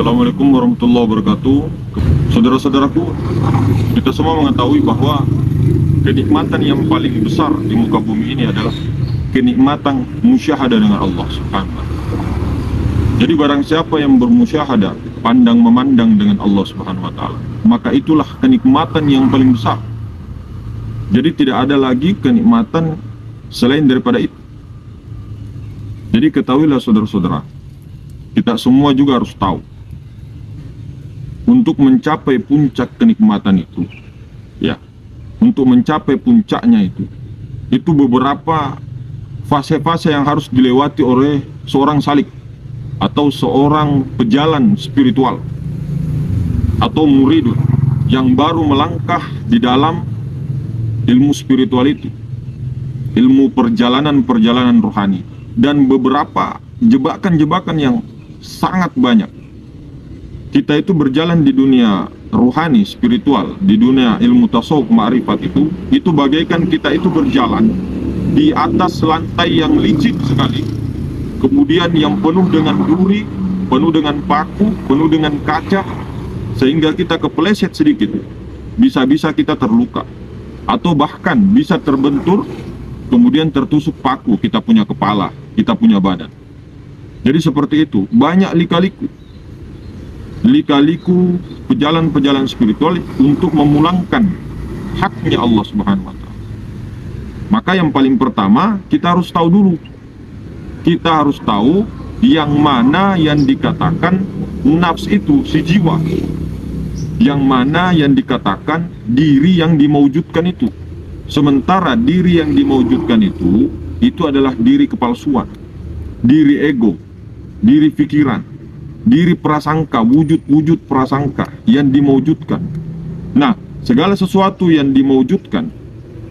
Assalamualaikum warahmatullahi wabarakatuh. Saudara-saudaraku, kita semua mengetahui bahwa kenikmatan yang paling besar di muka bumi ini adalah kenikmatan musyahadah dengan Allah Subhanahu wa Ta'ala. Jadi barang siapa yang bermusyahadah, pandang memandang dengan Allah Subhanahu wa Ta'ala, maka itulah kenikmatan yang paling besar. Jadi tidak ada lagi kenikmatan selain daripada itu. Jadi ketahuilah saudara-saudara, kita semua juga harus tahu, untuk mencapai puncak kenikmatan itu, ya, untuk mencapai puncaknya itu beberapa fase-fase yang harus dilewati oleh seorang salik atau seorang pejalan spiritual atau murid yang baru melangkah di dalam ilmu spiritual itu, ilmu perjalanan rohani, dan beberapa jebakan-jebakan yang sangat banyak. Kita itu berjalan di dunia rohani, spiritual, di dunia ilmu tasawuf, ma'rifat itu bagaikan kita itu berjalan di atas lantai yang licin sekali, kemudian yang penuh dengan duri, penuh dengan paku, penuh dengan kaca, sehingga kita kepleset sedikit, bisa-bisa kita terluka, atau bahkan bisa terbentur, kemudian tertusuk paku, kita punya kepala, kita punya badan. Jadi seperti itu, banyak lika-liku pejalan-pejalan spiritual untuk memulangkan haknya Allah Subhanahu wa Ta'ala. Maka yang paling pertama, kita harus tahu dulu, kita harus tahu yang mana yang dikatakan nafs itu, si jiwa, yang mana yang dikatakan diri yang dimaujudkan itu. Sementara diri yang dimaujudkan itu adalah diri kepalsuan, diri ego, diri pikiran, diri prasangka, wujud-wujud prasangka yang dimaujudkan. Nah, segala sesuatu yang dimaujudkan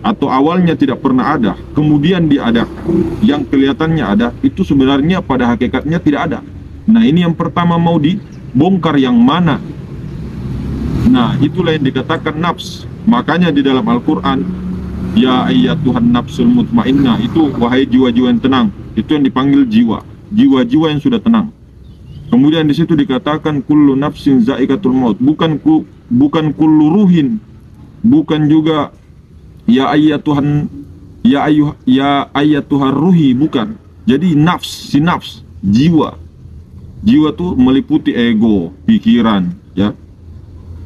atau awalnya tidak pernah ada, kemudian diadakan, yang kelihatannya ada, itu sebenarnya pada hakikatnya tidak ada. Nah, ini yang pertama mau dibongkar, yang mana. Nah, itulah yang dikatakan nafs. Makanya di dalam Al-Quran, ya ayyatuhan nafsul mutmainnah, itu wahai jiwa-jiwa yang tenang, itu yang dipanggil jiwa, jiwa-jiwa yang sudah tenang. Kemudian di situ dikatakan kullu nafsin za'iqatul maut, bukan kullu ruhin, bukan juga ya ayyatuhan ruhi, bukan. Jadi nafs, si nafs, jiwa. Jiwa tuh meliputi ego, pikiran, ya,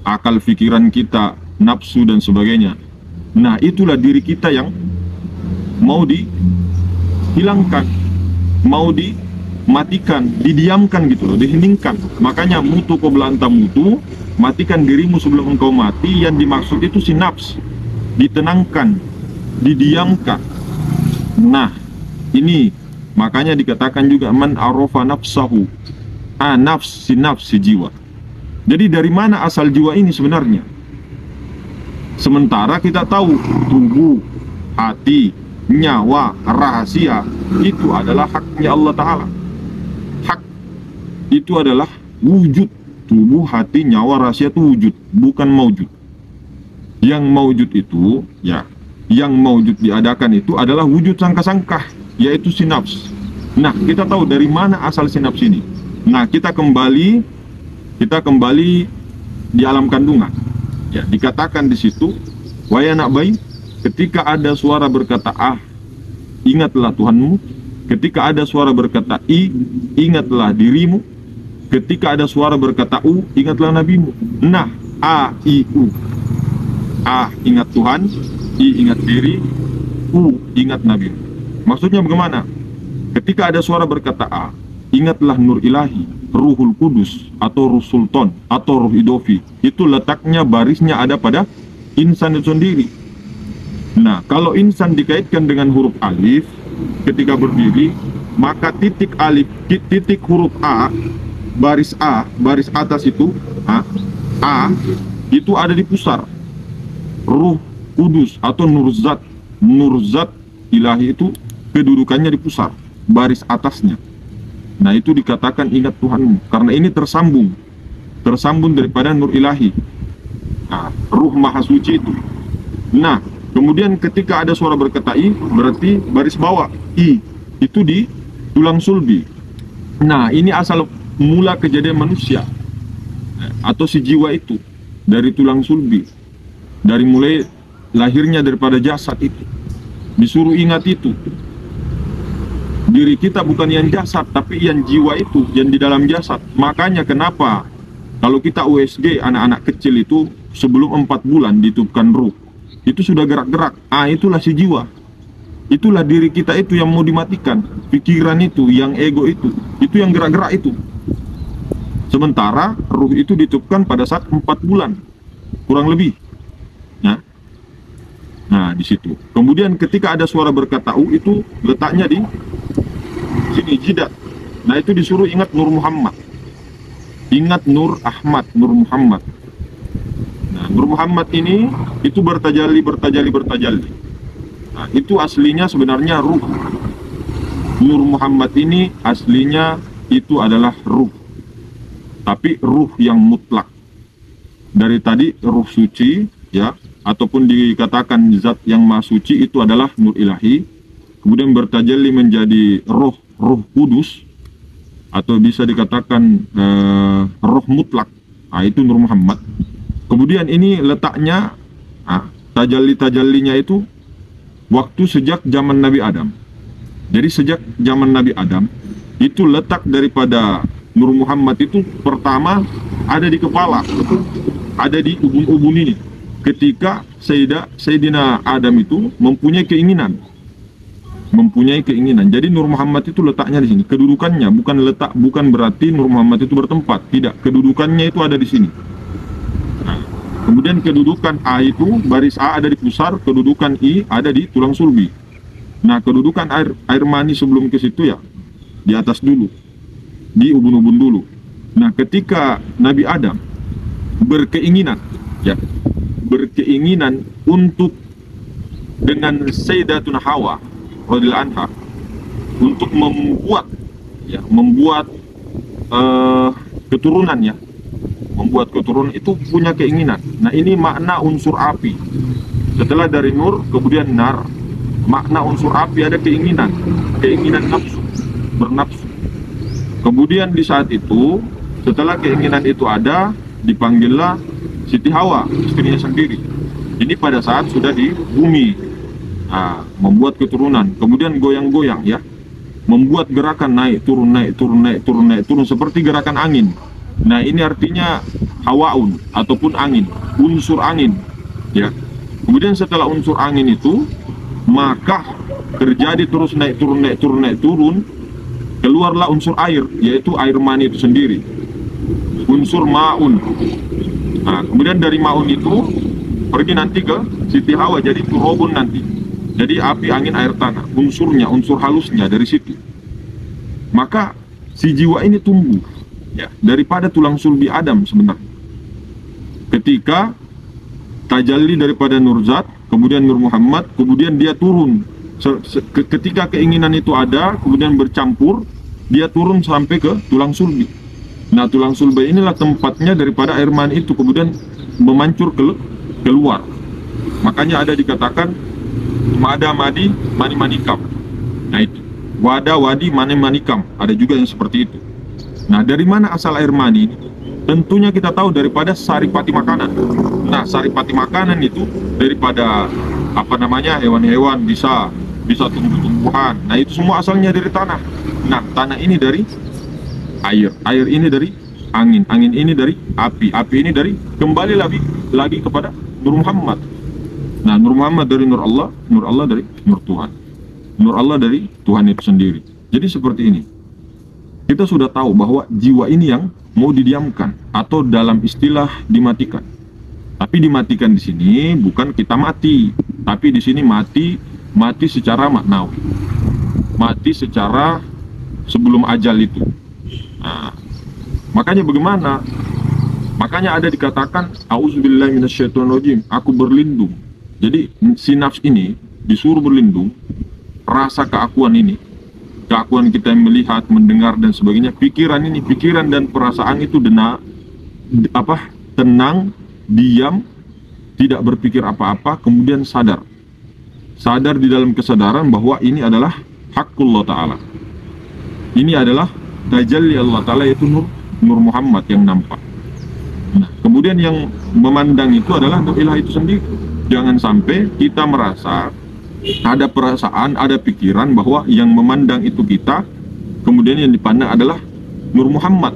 akal pikiran kita, nafsu dan sebagainya. Nah, itulah diri kita yang mau dihilangkan, mau dimatikan, didiamkan gitu loh, diheningkan. Makanya mutu qabla anta mutu, matikan dirimu sebelum engkau mati. Yang dimaksud itu si nafs, ditenangkan, didiamkan. Nah, ini makanya dikatakan juga man arafa nafsahu, nafs, si nafs, si jiwa. Jadi dari mana asal jiwa ini sebenarnya? Sementara kita tahu tubuh, hati, nyawa, rahasia itu adalah haknya Allah Ta'ala. Hak itu adalah wujud. Tubuh, hati, nyawa, rahasia itu wujud, bukan maujud. Yang maujud itu, ya, yang maujud diadakan itu adalah wujud sangka-sangka, yaitu sinapsi. Nah, kita tahu dari mana asal sinapsi ini. Nah, kita kembali di alam kandungan. Ya, dikatakan di situ, wahai anak bayi, ketika ada suara berkata ah, ingatlah Tuhanmu. Ketika ada suara berkata i, ingatlah dirimu. Ketika ada suara berkata u, ingatlah nabimu. Nah, a, i, u. A, ingat Tuhan. I, ingat diri. U, ingat nabi. Maksudnya bagaimana? Ketika ada suara berkata a, ingatlah nur ilahi, ruhul kudus, atau ruh sultan, atau ruh idofi. Itu letaknya, barisnya ada pada insan itu sendiri. Nah, kalau insan dikaitkan dengan huruf alif ketika berdiri, maka titik alif, titik huruf A, baris atas itu, A, itu ada di pusar. Ruh kudus atau nurzat ilahi itu kedudukannya di pusar, baris atasnya. Nah, itu dikatakan ingat Tuhanmu, karena ini tersambung daripada nur ilahi, ruh maha suci itu. Nah, kemudian ketika ada suara berkata i, berarti baris bawah i itu di tulang sulbi. Nah, ini asal mula kejadian manusia. atau si jiwa itu dari tulang sulbi, dari mulai lahirnya daripada jasad itu, disuruh ingat itu. Diri kita bukan yang jasad, tapi yang jiwa itu, yang di dalam jasad. Makanya kenapa kalau kita USG anak-anak kecil itu sebelum 4 bulan ditiupkan ruh, itu sudah gerak-gerak. Itulah si jiwa. Itulah diri kita itu yang mau dimatikan. Pikiran itu, yang ego itu yang gerak-gerak itu. Sementara ruh itu ditiupkan pada saat 4 bulan, kurang lebih. Nah, di situ. Kemudian ketika ada suara berkata itu letaknya di sini, jidat. Nah, itu disuruh ingat Nur Muhammad. Ingat Nur Ahmad, Nur Muhammad. Nah, Nur Muhammad ini itu bertajalli. Nah, itu aslinya sebenarnya ruh. Nur Muhammad ini aslinya itu adalah ruh. Tapi ruh yang mutlak. Dari tadi ruh suci, ya, ataupun dikatakan zat yang maha suci itu adalah nur ilahi. Kemudian bertajalli menjadi roh kudus, atau bisa dikatakan roh mutlak. Itu Nur Muhammad. Kemudian ini letaknya, tajallinya itu waktu sejak zaman Nabi Adam. Jadi sejak zaman Nabi Adam itu letak daripada Nur Muhammad itu pertama ada di kepala, ada di ubun-ubun ini. Ketika Sayyidina Adam itu mempunyai keinginan. Jadi Nur Muhammad itu letaknya di sini. Kedudukannya bukan berarti Nur Muhammad itu bertempat, tidak. Kedudukannya itu ada di sini. Nah, kemudian kedudukan A itu, baris A ada di pusar, kedudukan I ada di tulang sulbi. Nah, kedudukan air mani sebelum ke situ ya di atas dulu, di ubun-ubun dulu. Nah, ketika Nabi Adam berkeinginan untuk dengan Sayyidatuna Hawa radhiyallahu anha untuk membuat keturunan, membuat keturunan itu punya keinginan. Nah, ini makna unsur api. Setelah dari nur kemudian nar, makna unsur api ada keinginan nafsu, bernafsu. Kemudian di saat itu, setelah keinginan itu ada, dipanggillah Siti Hawa, istrinya sendiri. Ini pada saat sudah di bumi, membuat keturunan. Kemudian goyang-goyang, ya, membuat gerakan naik turun seperti gerakan angin. Nah, ini artinya hawaun ataupun angin, unsur angin, ya. Kemudian setelah unsur angin itu, maka terjadi terus naik turun, keluarlah unsur air, yaitu air mani itu sendiri, unsur maun. Nah, kemudian dari maun itu pergi nanti ke Siti Hawa, jadi turobun nanti, jadi api, angin, air, tanah, unsurnya, unsur halusnya dari situ. Maka si jiwa ini tumbuh, ya, daripada tulang sulbi Adam sebenarnya. Ketika tajalli daripada Nurzat, kemudian Nur Muhammad, kemudian dia turun. Ketika keinginan itu ada, kemudian bercampur, dia turun sampai ke tulang sulbi. Nah, tulang sulbi inilah tempatnya daripada air mani itu kemudian memancur keluar. Makanya ada dikatakan Mada Madi Mani Manikam. Nah, itu Wada Wadi Mani Manikam, ada juga yang seperti itu. Nah, dari mana asal air mani ini? Tentunya kita tahu daripada saripati makanan. Nah, saripati makanan itu daripada hewan-hewan, bisa tumbuh-tumbuhan. Nah, itu semua asalnya dari tanah. Nah, tanah ini dari air ini dari angin ini dari api ini dari, kembali lagi kepada Nur Muhammad. Nah, Nur Muhammad dari Nur Allah dari Nur Tuhan, Nur Allah dari Tuhan itu sendiri. Jadi seperti ini. Kita sudah tahu bahwa jiwa ini yang mau didiamkan atau dalam istilah dimatikan. Tapi dimatikan di sini bukan kita mati, tapi di sini mati secara maknawi. Mati secara sebelum ajal itu. Nah, makanya bagaimana? Makanya ada dikatakan auzubillahi minasyaitonirrajim, aku berlindung. Jadi si nafs ini disuruh berlindung, rasa keakuan ini, keakuan kita yang melihat, mendengar dan sebagainya, pikiran dan perasaan itu tenang, diam, tidak berpikir apa-apa, kemudian sadar di dalam kesadaran bahwa ini adalah haqqullah Ta'ala, ini adalah tajalli Allah Ta'ala, yaitu Nur Muhammad yang nampak. Nah, kemudian yang memandang itu adalah ilah itu sendiri. Jangan sampai kita merasa ada perasaan, ada pikiran bahwa yang memandang itu kita, kemudian yang dipandang adalah Nur Muhammad.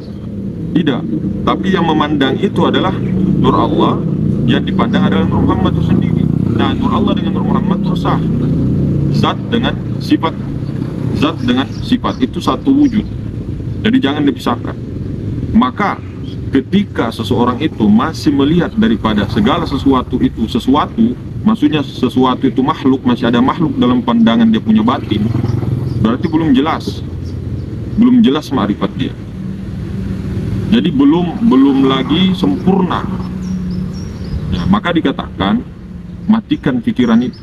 Tidak, tapi yang memandang itu adalah Nur Allah, yang dipandang adalah Nur Muhammad itu sendiri. Nah, Nur Allah dengan Nur Muhammad itu sah. Zat dengan sifat, zat dengan sifat itu satu wujud. Jadi jangan dipisahkan. Maka ketika seseorang itu masih melihat daripada segala sesuatu itu sesuatu, maksudnya sesuatu itu makhluk, masih ada makhluk dalam pandangan dia punya batin, berarti belum jelas ma'rifat dia. Jadi belum lagi sempurna. Ya, maka dikatakan matikan pikiran itu.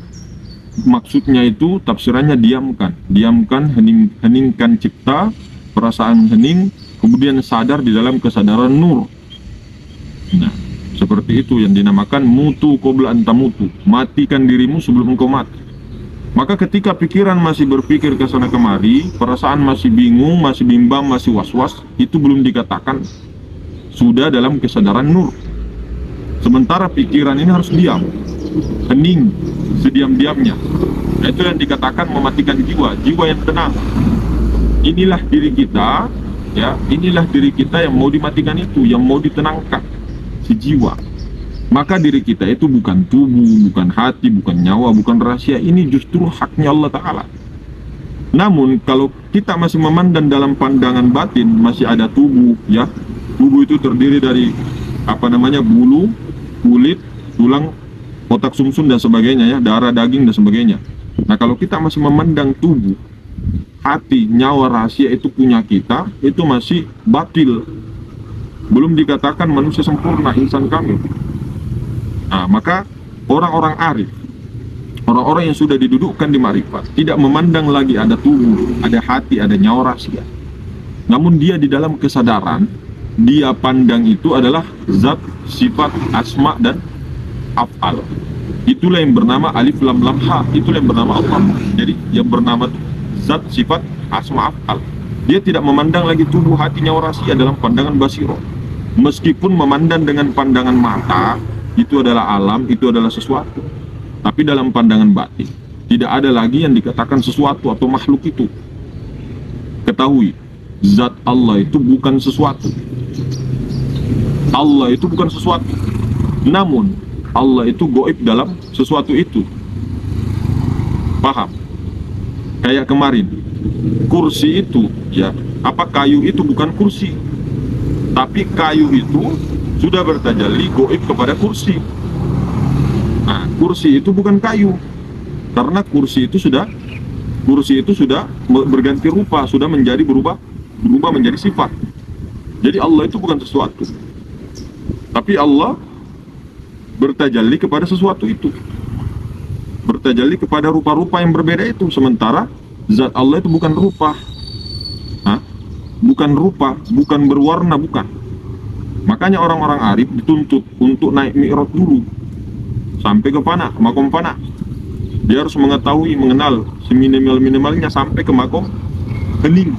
Maksudnya itu tafsirannya diamkan, heningkan cipta, perasaan hening, kemudian sadar di dalam kesadaran nur. Nah, seperti itu yang dinamakan mutu qabla an tamutu, matikan dirimu sebelum engkau mati. Maka ketika pikiran masih berpikir ke sana kemari, perasaan masih bingung, masih bimbang, masih was-was, itu belum dikatakan sudah dalam kesadaran nur. Sementara pikiran ini harus diam, hening, sediam-diamnya. Nah, itu yang dikatakan mematikan jiwa yang tenang. Inilah diri kita, ya, inilah diri kita yang mau dimatikan itu, yang mau ditenangkan, si jiwa. Maka diri kita itu bukan tubuh, bukan hati, bukan nyawa, bukan rahasia. Ini justru haknya Allah Ta'ala. Namun kalau kita masih memandang dalam pandangan batin, masih ada tubuh, ya. Tubuh itu terdiri dari bulu, kulit, tulang, otak sumsum dan sebagainya, ya, darah, daging dan sebagainya. Nah, kalau kita masih memandang tubuh, hati, nyawa, rahasia itu punya kita, itu masih batil. Belum dikatakan manusia sempurna, insan kamil. Nah, maka orang-orang arif, orang-orang yang sudah didudukkan di ma'rifat, tidak memandang lagi ada tubuh, ada hati, ada nyawa, rahasia. Namun dia di dalam kesadaran, dia pandang itu adalah zat, sifat, asma, dan af'al. Itulah yang bernama alif lam lam ha, itulah yang bernama Allah. Jadi yang bernama zat, sifat, asma, af'al. Dia tidak memandang lagi tubuh, hati, nyawa, rahasia dalam pandangan basiro. Meskipun memandang dengan pandangan mata, itu adalah alam, itu adalah sesuatu. Tapi dalam pandangan batin, tidak ada lagi yang dikatakan sesuatu atau makhluk itu. Ketahui, zat Allah itu bukan sesuatu. Allah itu bukan sesuatu. Namun, Allah itu goib dalam sesuatu itu. Paham? Kayak kemarin, kursi itu, ya, kayu itu bukan kursi. Tapi kayu itu sudah bertajalli goib kepada kursi. Nah, kursi itu bukan kayu, karena kursi itu sudah berganti rupa, sudah berubah menjadi sifat. Jadi Allah itu bukan sesuatu, tapi Allah bertajalli kepada sesuatu itu, bertajalli kepada rupa-rupa yang berbeda itu. Sementara zat Allah itu bukan rupa, bukan rupa, bukan berwarna, bukan. Makanya orang-orang arif dituntut untuk naik mi'raj dulu sampai ke fana, makom fana. Dia harus mengetahui, mengenal seminimal-minimalnya sampai ke makom hening,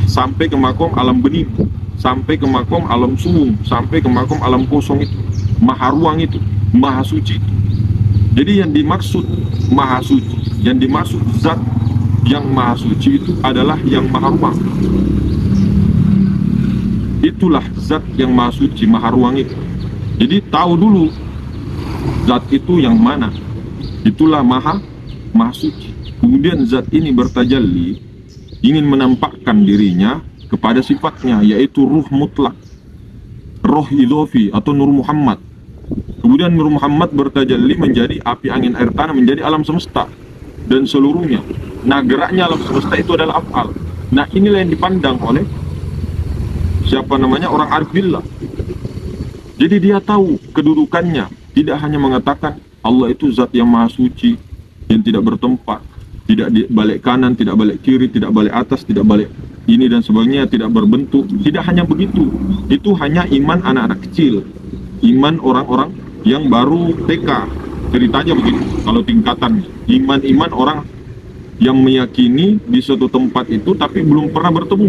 sampai ke makom alam bening, sampai ke makom alam sumum, sampai ke makom alam kosong itu, maha ruang itu, maha suci itu. Jadi yang dimaksud maha suci, yang dimaksud zat yang maha suci itu adalah yang maha ruang. Itulah zat yang maha suci, maha ruang itu. Jadi tahu dulu zat itu yang mana. Itulah maha suci. Kemudian zat ini bertajalli, ingin menampakkan dirinya kepada sifatnya, yaitu ruh mutlak, roh idhofi atau Nur Muhammad. Kemudian Nur Muhammad bertajalli menjadi api, angin, air, tanah, menjadi alam semesta dan seluruhnya. Nah, geraknya alam semesta itu adalah af'al. Nah, inilah yang dipandang oleh orang arif billah. Jadi dia tahu kedudukannya, tidak hanya mengatakan Allah itu zat yang maha suci, yang tidak bertempat, tidak balik kanan, tidak balik kiri, tidak balik atas, tidak balik ini dan sebagainya, tidak berbentuk. Tidak hanya begitu, itu hanya iman anak-anak kecil, iman orang-orang yang baru TK, ceritanya begitu. Kalau tingkatan iman orang yang meyakini di suatu tempat itu tapi belum pernah bertemu.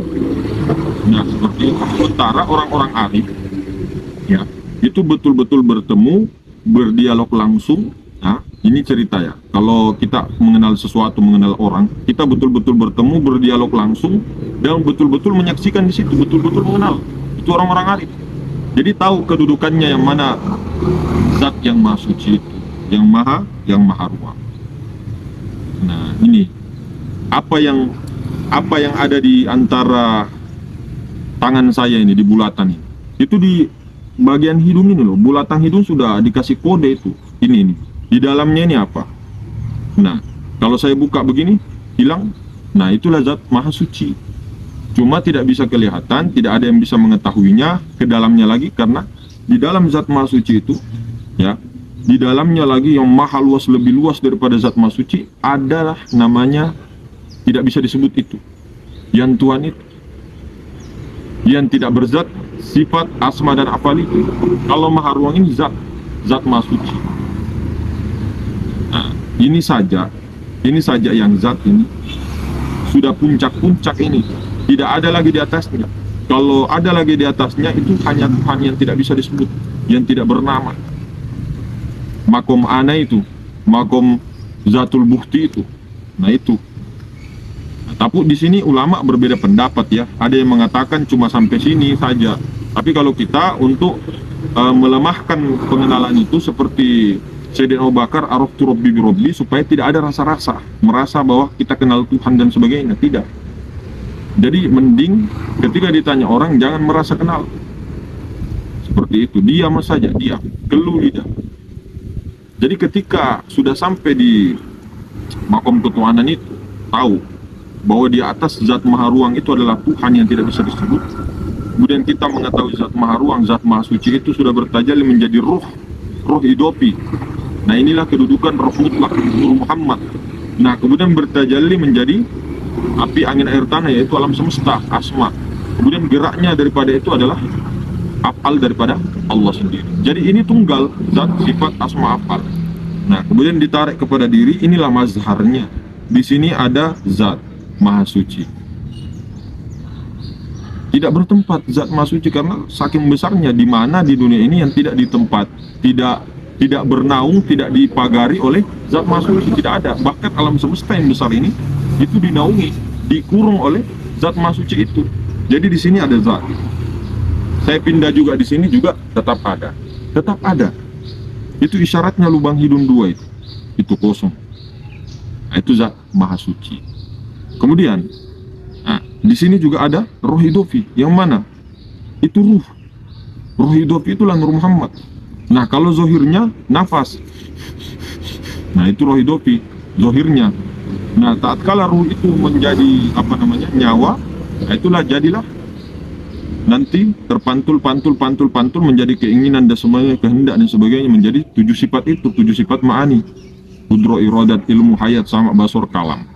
Nah, seperti itu. Sementara orang-orang arif ya, itu betul-betul bertemu, berdialog langsung. Nah, ini cerita ya, kalau kita mengenal sesuatu, mengenal orang, kita betul-betul bertemu, berdialog langsung, dan betul-betul menyaksikan di situ, betul-betul mengenal. Itu orang-orang arif. Jadi tahu kedudukannya yang mana zat yang maha suci itu, yang maha ruang. Nah, ini apa yang ada di antara tangan saya ini, di bulatan ini. Itu di bagian hidung ini loh, bulatan hidung sudah dikasih kode itu. Ini. Di dalamnya ini apa? Nah, kalau saya buka begini, hilang. Nah, itulah zat maha suci. Cuma tidak bisa kelihatan, tidak ada yang bisa mengetahuinya ke dalamnya lagi, karena di dalam zat maha suci itu, ya, di dalamnya lagi yang maha luas, lebih luas daripada zat maha suci, adalah namanya, tidak bisa disebut itu. Yang Tuhan itu, yang tidak berzat, sifat, asma dan afal itu. Kalau maha ruang ini zat maha suci. Nah, ini saja yang zat ini sudah puncak-puncak ini, tidak ada lagi di atasnya. Kalau ada lagi di atasnya, itu hanya Tuhan yang tidak bisa disebut, yang tidak bernama. Makom ana itu, makom zatul bukti itu. Nah, itu. Nah, tapi di sini ulama berbeda pendapat ya. Ada yang mengatakan cuma sampai sini saja. Tapi kalau kita untuk melemahkan pengenalan itu, seperti Sayyidina Abu Bakar, araftu rabbi bi rabbi, supaya tidak ada rasa-rasa merasa bahwa kita kenal Tuhan dan sebagainya. Tidak. Jadi mending ketika ditanya orang, jangan merasa kenal. Seperti itu, diam saja, diam, gelu lidah. Jadi ketika sudah sampai di makom ketuhanan itu, tahu bahwa di atas zat maha ruang itu adalah Tuhan yang tidak bisa disebut. Kemudian kita mengetahui zat maha ruang, zat maha suci itu sudah bertajalli menjadi ruh hidopi. Nah, inilah kedudukan roh mutlak Nur Muhammad. Nah, kemudian bertajalli menjadi api, angin, air, tanah, yaitu alam semesta, asma. Kemudian geraknya daripada itu adalah afal daripada Allah sendiri. Jadi ini tunggal, zat, sifat, asma, afal. Nah, kemudian ditarik kepada diri, inilah mazharnya. Di sini ada zat maha suci. Tidak bertempat zat maha suci, karena saking besarnya, di mana di dunia ini yang tidak ditempat, tidak bernaung, tidak dipagari oleh zat maha suci, tidak ada. Bahkan alam semesta yang besar ini itu dinaungi, dikurung oleh zat maha suci itu. Jadi di sini ada zat. Saya pindah juga di sini juga tetap ada. Itu isyaratnya lubang hidung dua itu kosong. Nah, itu zat maha suci. Kemudian, nah, di sini juga ada roh hidofi. Yang mana? Itu ruh. Roh hidofi itulah Nur Muhammad. Nah, kalau zohirnya nafas. Nah, itu roh hidofi, zohirnya. Nah, tatkala ruh itu menjadi nyawa, nah itulah jadilah nanti terpantul menjadi keinginan dan semuanya, kehendak dan sebagainya, menjadi 7 sifat itu, 7 sifat ma'ani. Kudro, iradat, ilmu, hayat, sama, basor, kalam.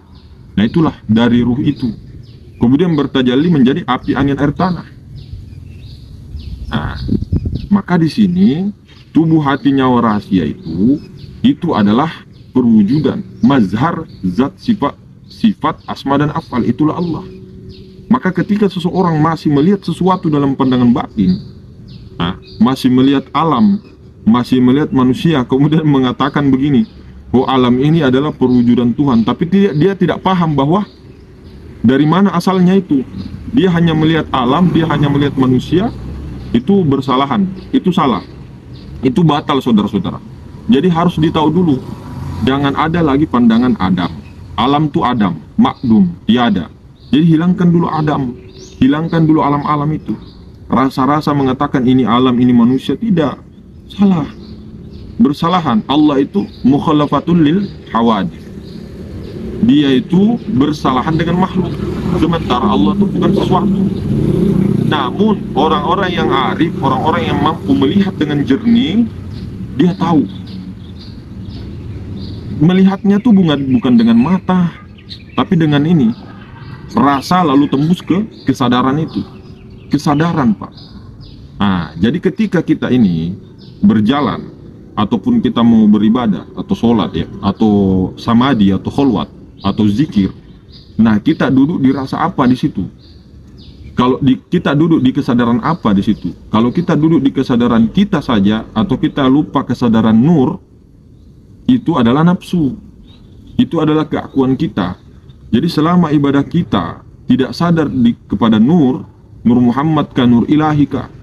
Nah, itulah dari ruh itu. Kemudian bertajalli menjadi api, angin, air, tanah. Nah, maka di sini tubuh, hati, nyawa, rahasia itu adalah perwujudan mazhar zat, sifat, asma dan afal. Itulah Allah. Maka ketika seseorang masih melihat sesuatu dalam pandangan batin, nah, masih melihat alam, masih melihat manusia, kemudian mengatakan begini, oh, alam ini adalah perwujudan Tuhan, tapi dia tidak paham bahwa dari mana asalnya itu. Dia hanya melihat alam, dia hanya melihat manusia, itu bersalahan, itu salah, itu batal, saudara-saudara. Jadi harus ditahu dulu, jangan ada lagi pandangan Adam. Alam itu Adam, makdum, tiada. Jadi hilangkan dulu Adam, hilangkan dulu alam-alam itu. Rasa-rasa mengatakan ini alam, ini manusia, tidak. Salah. Bersalahan. Allah itu mukhalafatul lil hawadith. Dia itu bersalahan dengan makhluk. Sementara Allah itu bukan sesuatu. Namun orang-orang yang arif, orang-orang yang mampu melihat dengan jernih, dia tahu. Melihatnya tuh bukan dengan mata, tapi dengan ini. Rasa lalu tembus ke kesadaran itu. Kesadaran, Pak. Nah, jadi ketika kita ini berjalan, ataupun kita mau beribadah, atau sholat ya, atau samadhi, atau kholwat, atau zikir, nah kita duduk dirasa apa di situ? Kalau kita duduk di kesadaran apa di situ? Kalau kita duduk di kesadaran kita saja, atau kita lupa kesadaran nur, itu adalah nafsu. Itu adalah keakuan kita. Jadi selama ibadah kita tidak sadar kepada nur, nur Muhammad kah, nur ilahi kah,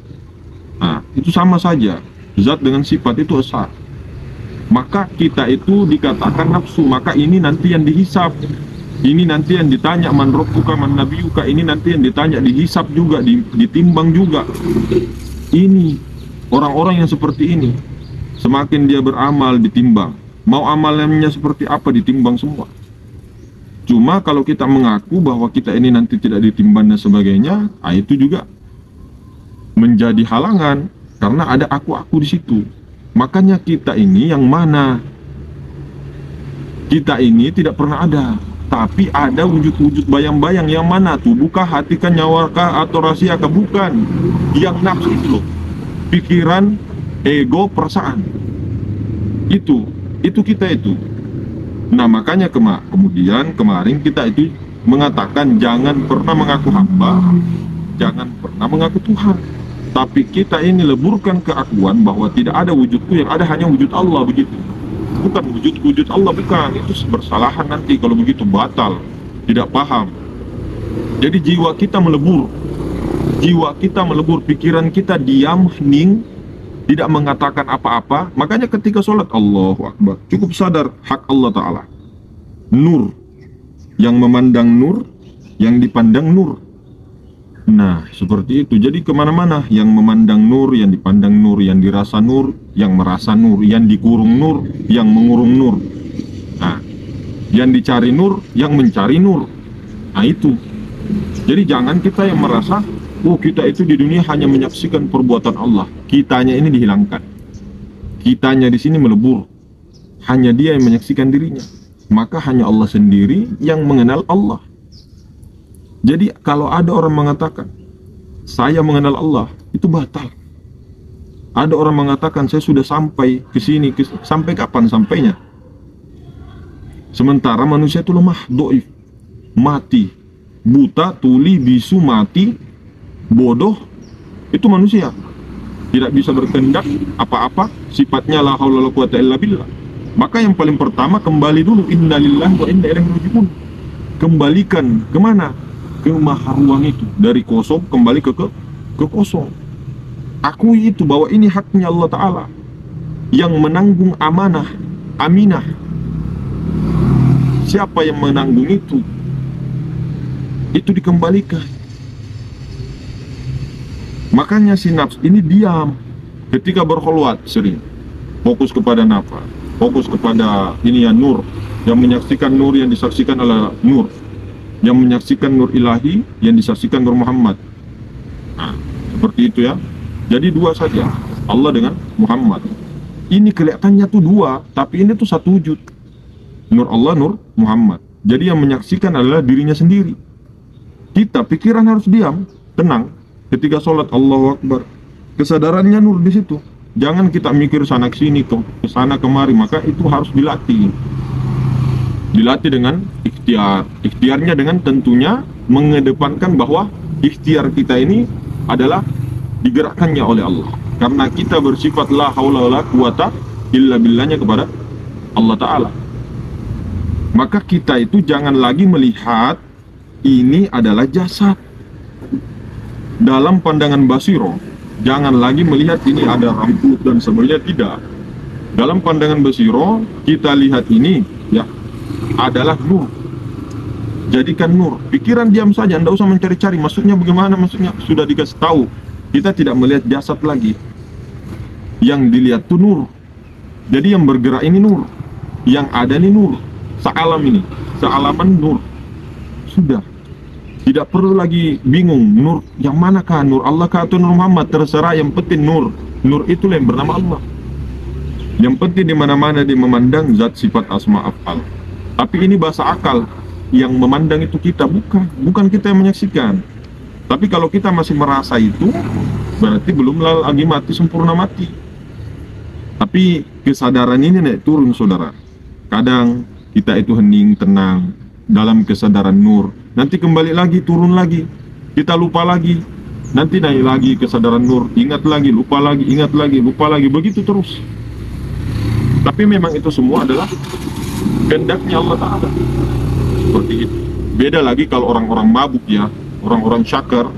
nah, itu sama saja. Zat dengan sifat itu esa. Maka kita itu dikatakan nafsu. Maka ini nanti yang dihisap. Ini nanti yang ditanya man rabbuka man nabiyuka, ini nanti yang ditanya, dihisap juga, ditimbang juga. Ini orang-orang yang seperti ini, semakin dia beramal ditimbang, mau amalannya seperti apa ditimbang semua. Cuma kalau kita mengaku bahwa kita ini nanti tidak ditimbang dan sebagainya, nah itu juga menjadi halangan karena ada aku-aku di situ. Makanya kita ini yang mana? Kita ini tidak pernah ada. Tapi ada wujud-wujud bayang-bayang yang mana tuh? Bukan hati kah, nyawa kah, atau rahasia kah? Bukan. Yang nafsu itu loh. Pikiran, ego, perasaan. Itu kita itu. Nah makanya kemudian kemarin kita itu mengatakan jangan pernah mengaku hamba, jangan pernah mengaku Tuhan. Tapi kita ini leburkan keakuan bahwa tidak ada wujudku, yang ada hanya wujud Allah, begitu. Bukan wujud Allah, bukan. Itu bersalahan nanti kalau begitu, batal, tidak paham. Jadi jiwa kita melebur, pikiran kita diam, hening, tidak mengatakan apa-apa. Makanya ketika sholat, Allahu Akbar, cukup sadar hak Allah Ta'ala. Nur, yang memandang nur, yang dipandang nur. Nah, seperti itu. Jadi kemana-mana, yang memandang nur, yang dipandang nur, yang dirasa nur, yang merasa nur, yang dikurung nur, yang mengurung nur. Nah, yang dicari nur, yang mencari nur. Nah, itu. Jadi jangan kita yang merasa, oh kita itu di dunia hanya menyaksikan perbuatan Allah. Kitanya ini dihilangkan. Kitanya di sini melebur. Hanya dia yang menyaksikan dirinya. Maka hanya Allah sendiri yang mengenal Allah. Jadi kalau ada orang mengatakan saya mengenal Allah, itu batal. Ada orang mengatakan saya sudah sampai ke sini, sampai kapan sampainya? Sementara manusia itu lemah, doif, mati, buta, tuli, bisu, mati, bodoh, itu manusia. Tidak bisa berkehendak apa-apa, sifatnya la haula wala quwata illa billah. Maka yang paling pertama kembali dulu, innalillahi wa inna ilaihi raji'un. Kembalikan kemana? Ke maha ruang itu, dari kosong kembali ke kosong. Akui itu bahwa ini haknya Allah Ta'ala yang menanggung amanah, aminah. Siapa yang menanggung itu dikembalikan. Makanya si nafs ini diam ketika berkholwat, sering fokus kepada nafas, fokus kepada ini ya nur, yang menyaksikan nur yang disaksikan oleh nur, yang menyaksikan nur ilahi yang disaksikan nur Muhammad. Nah, seperti itu ya. Jadi dua saja, Allah dengan Muhammad. Ini kelihatannya tuh dua, tapi ini tuh satu wujud. Nur Allah, nur Muhammad. Jadi yang menyaksikan adalah dirinya sendiri. Kita pikiran harus diam, tenang. Ketika sholat, Allahu Akbar, kesadarannya nur di situ. Jangan kita mikir sana sini, ke sana kemari. Maka itu harus dilatih. Dilatih dengan ikhtiar. Ikhtiarnya dengan tentunya mengedepankan bahwa ikhtiar kita ini adalah digerakkannya oleh Allah. Karena kita bersifat la haula wala quwata illa billahnya kepada Allah Ta'ala. Maka kita itu jangan lagi melihat ini adalah jasad. Dalam pandangan basiro, jangan lagi melihat ini ada rambut dan sebagainya, tidak. Dalam pandangan basiro, kita lihat ini ya adalah nur. Jadikan nur. Pikiran diam saja, anda usah mencari-cari maksudnya bagaimana, maksudnya sudah dikasih tahu. Kita tidak melihat jasad lagi. Yang dilihat itu nur. Jadi yang bergerak ini nur, yang ada ini nur. Sealam ini, sealaman nur. Sudah. Tidak perlu lagi bingung nur yang manakah, nur Allah kah atau nur Muhammad, terserah, yang penting nur. Nur itulah yang bernama Allah. Yang penting di mana-mana dia memandang zat sifat asma af'al. Tapi ini bahasa akal, yang memandang itu kita, bukan kita yang menyaksikan. Tapi kalau kita masih merasa itu, berarti belum lagi mati sempurna mati. Tapi kesadaran ini naik turun, saudara. Kadang kita itu hening, tenang dalam kesadaran nur. Nanti kembali lagi, turun lagi. kita lupa lagi, nanti naik lagi kesadaran nur, ingat lagi, lupa lagi, ingat lagi, lupa lagi, begitu terus. Tapi memang itu semua adalah kehendaknya Allah Ta'ala. Seperti itu. Beda lagi kalau orang-orang mabuk ya, orang-orang syakar,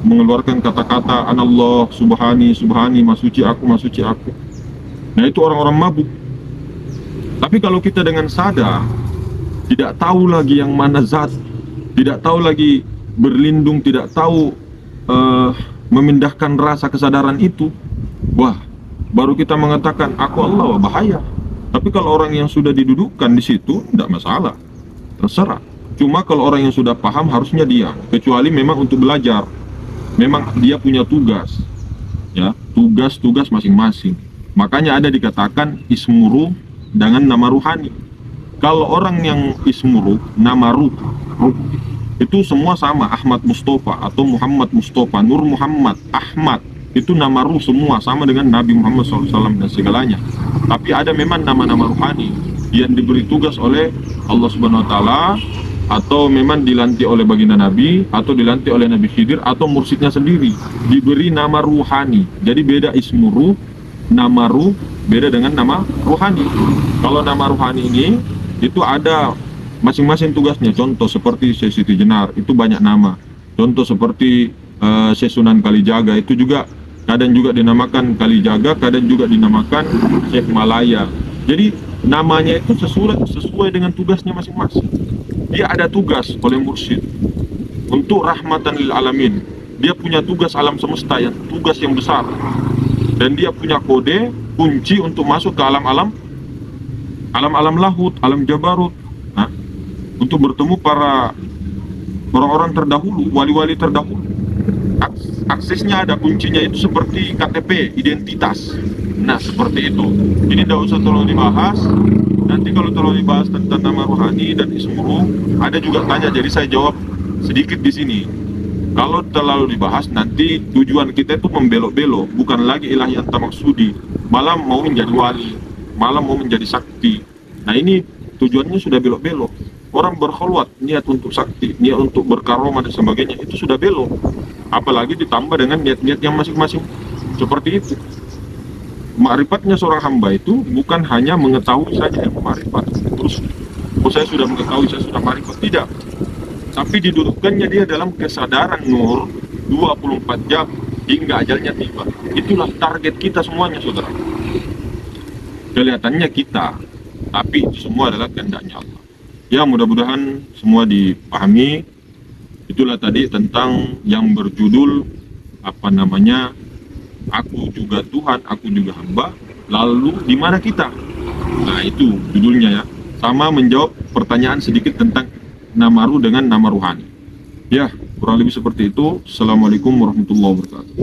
mengeluarkan kata-kata anallah, subhani, subhani, masuci aku, masuci aku. Nah itu orang-orang mabuk. Tapi kalau kita dengan sadar, tidak tahu lagi yang mana zat, tidak tahu lagi berlindung, tidak tahu memindahkan rasa kesadaran itu, wah, baru kita mengatakan aku Allah, bahaya. Tapi kalau orang yang sudah didudukkan di situ, tidak masalah, terserah. Cuma kalau orang yang sudah paham harusnya diam, kecuali memang untuk belajar, memang dia punya tugas, ya, tugas-tugas masing-masing. Makanya ada dikatakan ismuru dengan nama ruhani. Kalau orang yang ismuru, nama ruh, itu semua sama, Ahmad Mustafa atau Muhammad Mustafa, Nur Muhammad, Ahmad, itu nama ruh semua, sama dengan Nabi Muhammad SAW dan segalanya. Tapi ada memang nama-nama ruhani yang diberi tugas oleh Allah Subhanahu Wa Taala, atau memang dilantik oleh baginda Nabi, atau dilantik oleh Nabi Khidir, atau mursyidnya sendiri, diberi nama ruhani. Jadi beda ismu ruh, nama ruh, beda dengan nama ruhani. Kalau nama ruhani ini, itu ada masing-masing tugasnya. Contoh seperti Syekh Siti Jenar, itu banyak nama. Contoh seperti Syekh Sunan Kalijaga, itu juga kadang juga dinamakan Kalijaga, kadang juga dinamakan Syekh Malaya. Jadi namanya itu sesuai dengan tugasnya masing-masing. Dia ada tugas oleh mursyid untuk rahmatan lil alamin. Dia punya tugas alam semesta, yang tugas yang besar. Dan dia punya kode kunci untuk masuk ke alam-alam lahut, alam jabarut. Nah, untuk bertemu para orang-orang terdahulu, wali-wali terdahulu. Aksesnya ada, kuncinya itu seperti KTP, identitas. Nah, seperti itu. Ini tidak usah terlalu dibahas. Nanti kalau terlalu dibahas tentang nama rohani dan ismu, ada juga tanya, jadi saya jawab sedikit di sini. Kalau terlalu dibahas, nanti tujuan kita itu membelok-belok, bukan lagi ilahiyat tamaksudi, malah mau menjadi wali, malah mau menjadi sakti. Nah ini tujuannya sudah belok-belok. Orang berkholwat, niat untuk sakti, niat untuk berkaromah dan sebagainya, itu sudah belok. Apalagi ditambah dengan niat-niat yang masing-masing seperti itu. Ma'rifatnya seorang hamba itu bukan hanya mengetahui saja yang ma'rifat, terus saya sudah mengetahui, saya sudah ma'rifat, tidak. Tapi didudukkannya dia dalam kesadaran nur 24 jam hingga ajalnya tiba. Itulah target kita semuanya, saudara. Kelihatannya kita, tapi semua adalah kehendaknya Allah. Ya, mudah-mudahan semua dipahami. Itulah tadi tentang yang berjudul aku juga Tuhan, aku juga hamba. Lalu di mana kita? Nah, itu judulnya ya. Sama menjawab pertanyaan sedikit tentang nama ruh dengan nama ruhani. Ya, kurang lebih seperti itu. Assalamualaikum warahmatullahi wabarakatuh.